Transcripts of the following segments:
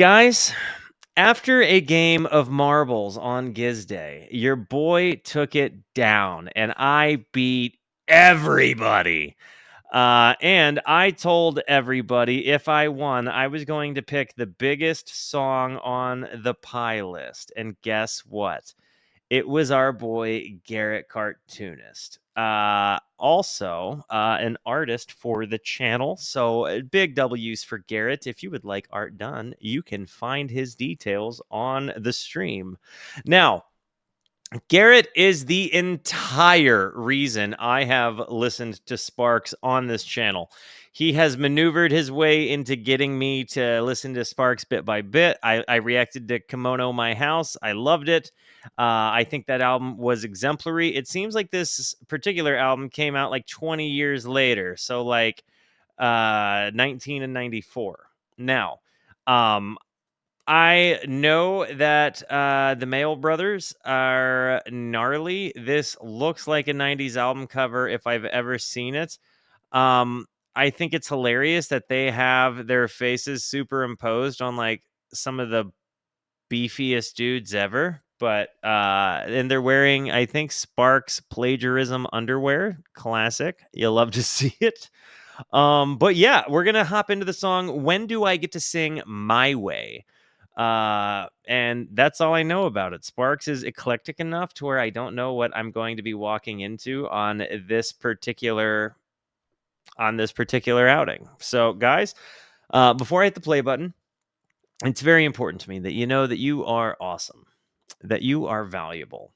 Guys, after a game of marbles on Giz Day, your boy took it down and I beat everybody. And I told everybody if I won, I was going to pick the biggest song on the pie list. And guess what? It was our boy Garrett Cartoonist. Also, an artist for the channel. So, big W's for Garrett. If you would like art done, you can find his details on the stream. Now, Garrett is the entire reason I have listened to Sparks on this channel. He has maneuvered his way into getting me to listen to Sparks bit by bit. I reacted to Kimono My House. I loved it. I think that album was exemplary. It seems like this particular album came out like 20 years later. So like 1994. Now, I know that the Mail Brothers are gnarly. This looks like a 90s album cover if I've ever seen it. I think it's hilarious that they have their faces superimposed on like some of the beefiest dudes ever. But and they're wearing, I think, Sparks plagiarism underwear. Classic. You'll love to see it. But yeah, we're gonna hop into the song When Do I Get to Sing My Way? And that's all I know about it. Sparks is eclectic enough to where I don't know what I'm going to be walking into on this particular outing. So guys, before I hit the play button, it's very important to me that you know that you are awesome, that you are valuable,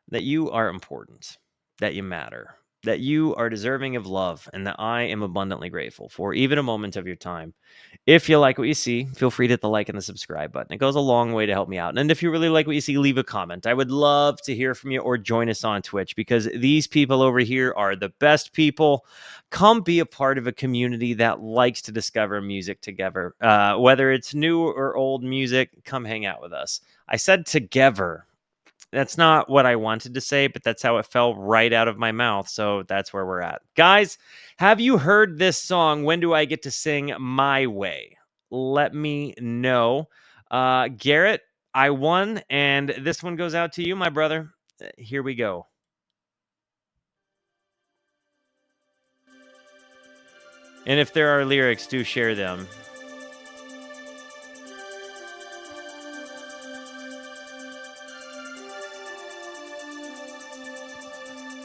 that you are important, that you matter, that you are deserving of love, and that I am abundantly grateful for even a moment of your time. If you like what you see, feel free to hit the like and the subscribe button. It goes a long way to help me out. And if you really like what you see, leave a comment. I would love to hear from you, or join us on Twitch, because these people over here are the best people. Come be a part of a community that likes to discover music together. Whether it's new or old music, come hang out with us. I said together. That's not what I wanted to say, but that's how it fell right out of my mouth. So that's where we're at. Guys, have you heard this song? When do I get to sing My Way? Let me know. Garrett, I won, and this one goes out to you, my brother. Here we go. And if there are lyrics, do share them.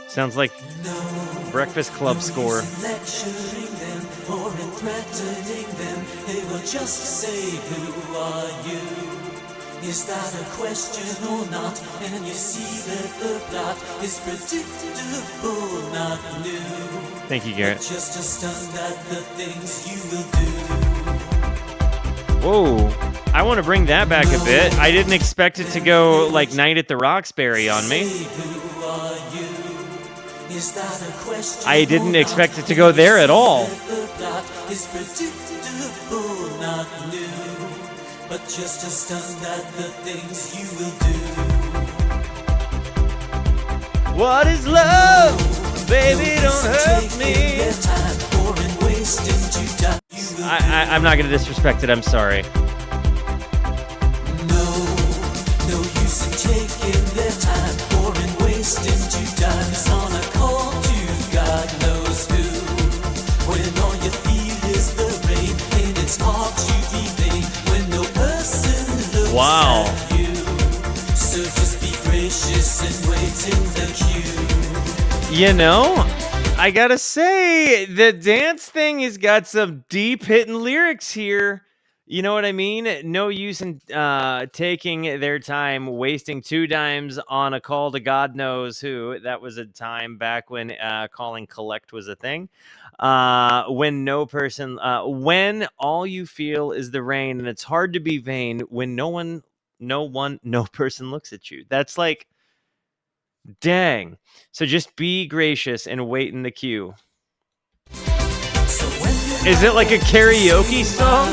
Sounds like Breakfast Club score. Lecturing them or threatening them, they will just say, who are you? Is that a question or not? And you see that the plot is predictable, not new. Thank you, Garrett. But just a stunt at the things you will do. Whoa. I want to bring that back a bit. I didn't expect it to go like Night at the Roxbury on me. I didn't expect it to go there at all. But just a stunt at the things you will do. What is love? Baby, don't hurt me. I'm not going to disrespect it. I'm sorry. No use in taking their time or in wasting 2 times on a call to God knows who. When all you feel is the rain and it's hard to be vain when no person looks at you. So just be gracious and wait in the queue. You know, I gotta say, the dance thing has got some deep hitting lyrics here. You know what I mean? No use in taking their time, wasting 2 dimes on a call to God knows who. That was a time back when calling collect was a thing. When no person, when all you feel is the rain, and it's hard to be vain when no person looks at you. That's like, dang. So just be gracious and wait in the queue. Is it like a karaoke song?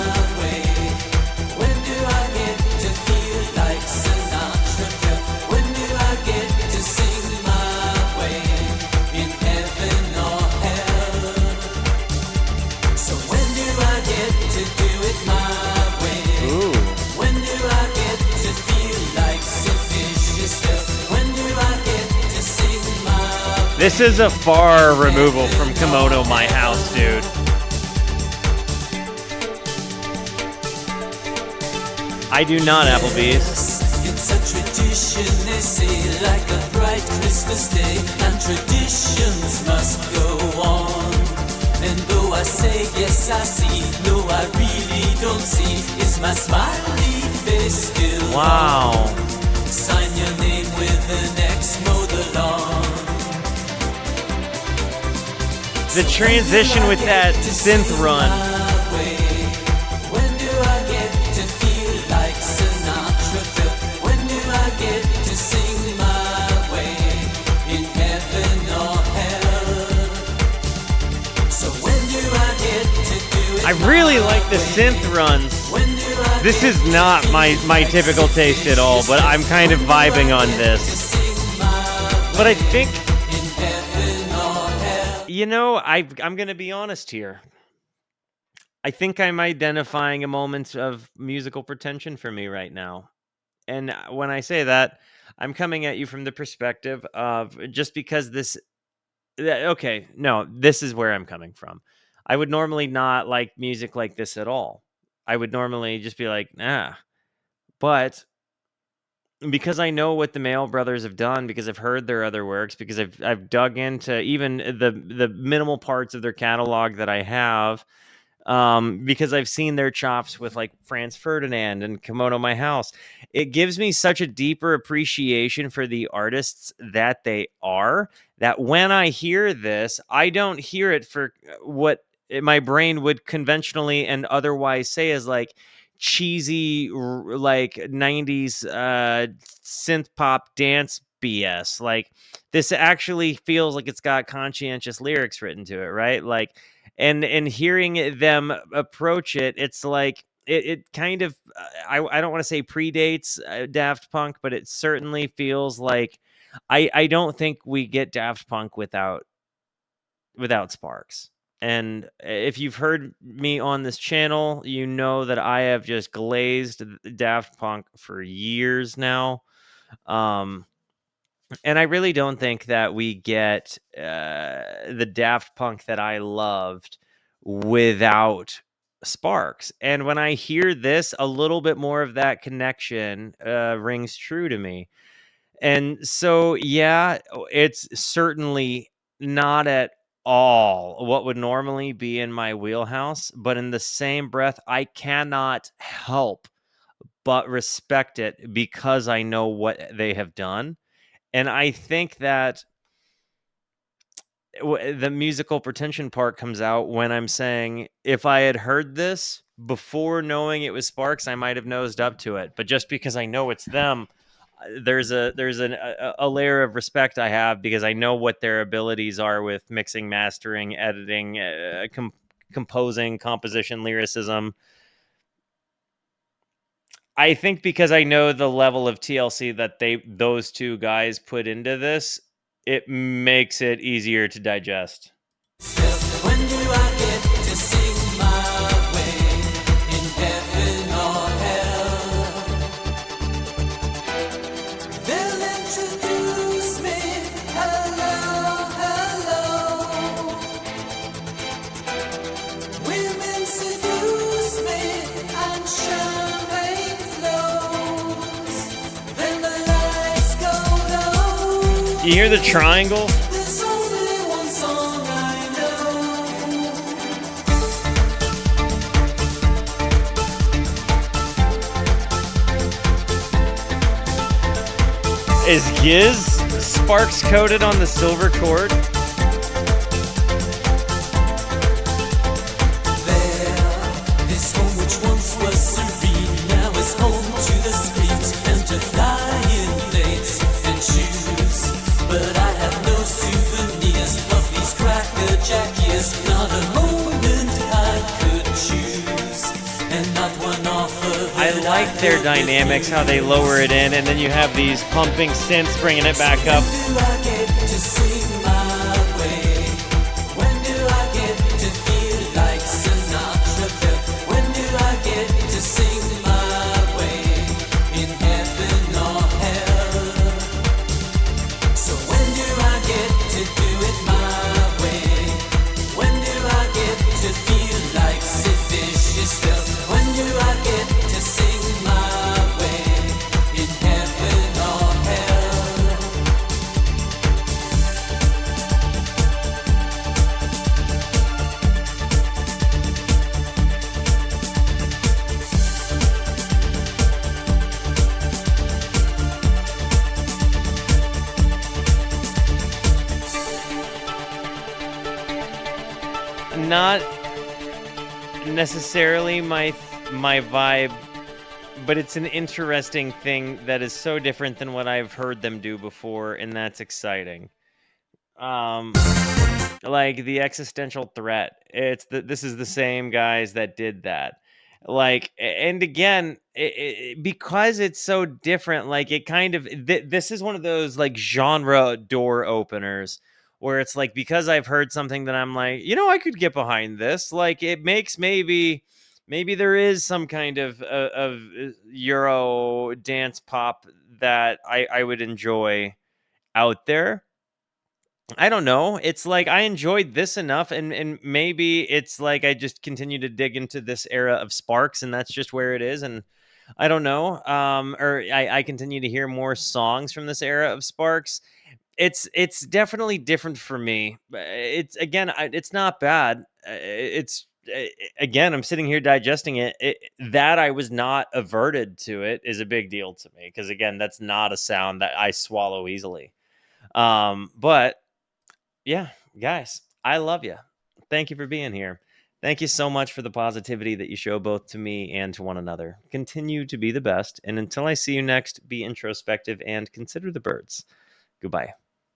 This is a far removal from Kimono My House, dude. I do not, Applebee's. It's a tradition, they say, like a bright Christmas day, and traditions must go on. And though I say yes, I see, no, I really don't see, is my smiley face still Wow. on? Sign your name with an X, mow the lawn. The transition with that synth run. When do I get to feel like Sinatra? When do I get to sing my way in heaven or hell? So when do I get to do it? I really like the synth runs. This is not my typical taste at all, but I'm kind of vibing on this. But I think, you know, I'm going to be honest here. I think I'm identifying a moment of musical pretension for me right now. And when I say that, I'm coming at you from the perspective of just because this... Okay, no, this is where I'm coming from. I would normally not like music like this at all. I would normally just be like, nah. But because I know what the Mail Brothers have done, because I've heard their other works, because I've dug into even the minimal parts of their catalog that I have, because I've seen their chops with like Franz Ferdinand and Kimono My House. It gives me such a deeper appreciation for the artists that they are, that when I hear this, I don't hear it for what my brain would conventionally and otherwise say is like cheesy, like 90s synth pop dance BS. Like, this actually feels like it's got conscientious lyrics written to it, right? Like, and hearing them approach it, it's like it kind of I don't want to say predates Daft Punk, but it certainly feels like I don't think we get Daft Punk without Sparks. And if you've heard me on this channel, you know that I have just glazed Daft Punk for years now. And I really don't think that we get the Daft Punk that I loved without Sparks. And when I hear this, a little bit more of that connection rings true to me. And so, yeah, it's certainly not at all what would normally be in my wheelhouse. But in the same breath, I cannot help but respect it because I know what they have done. And I think that the musical pretension part comes out when I'm saying, if I had heard this before knowing it was Sparks, I might have nosed up to it. But just because I know it's them, there's a layer of respect I have, because I know what their abilities are with mixing, mastering, editing, composing, composition, lyricism. I think because I know the level of TLC that those two guys put into this, it makes it easier to digest. When do I get to sing my way in heaven or hell? They'll introduce me, hello, hello. Women seduce me and champagne flows. Then the lights go low. You hear the triangle? There's only one song I know. Is Giz Sparks coated on the silver cord? There, this home which once was serene now is home to the street and to flying plates and shoes. But I have no souvenirs of these Cracker Jack years, not a moment I could choose, and not one offer. I like their dynamics, how they lower it in, and then you have these pumping synths bringing it back up. When do I get to sing my way? When do I get to feel like Sinatra? When do I get to sing my way in heaven or hell? So when do I get to do not necessarily my vibe, but it's an interesting thing that is so different than what I've heard them do before, and that's exciting. Um, like the existential threat. This is the same guys that did that. And again, because it's so different, like it kind of this is one of those like genre door openers where it's like because I've heard something that I'm like, I could get behind this. Like it makes maybe there is some kind of Euro dance pop that I would enjoy out there. I don't know. It's like I enjoyed this enough, and maybe it's like I just continue to dig into this era of Sparks, and that's just where it is. And I don't know. Or I continue to hear more songs from this era of Sparks. It's definitely different for me. It's again, it's not bad. It's again, I'm sitting here digesting it. That I was not averted to it is a big deal to me because again, that's not a sound that I swallow easily. But yeah, guys, I love you. Thank you for being here. Thank you so much for the positivity that you show both to me and to one another. Continue to be the best. And until I see you next, be introspective and consider the birds. Goodbye.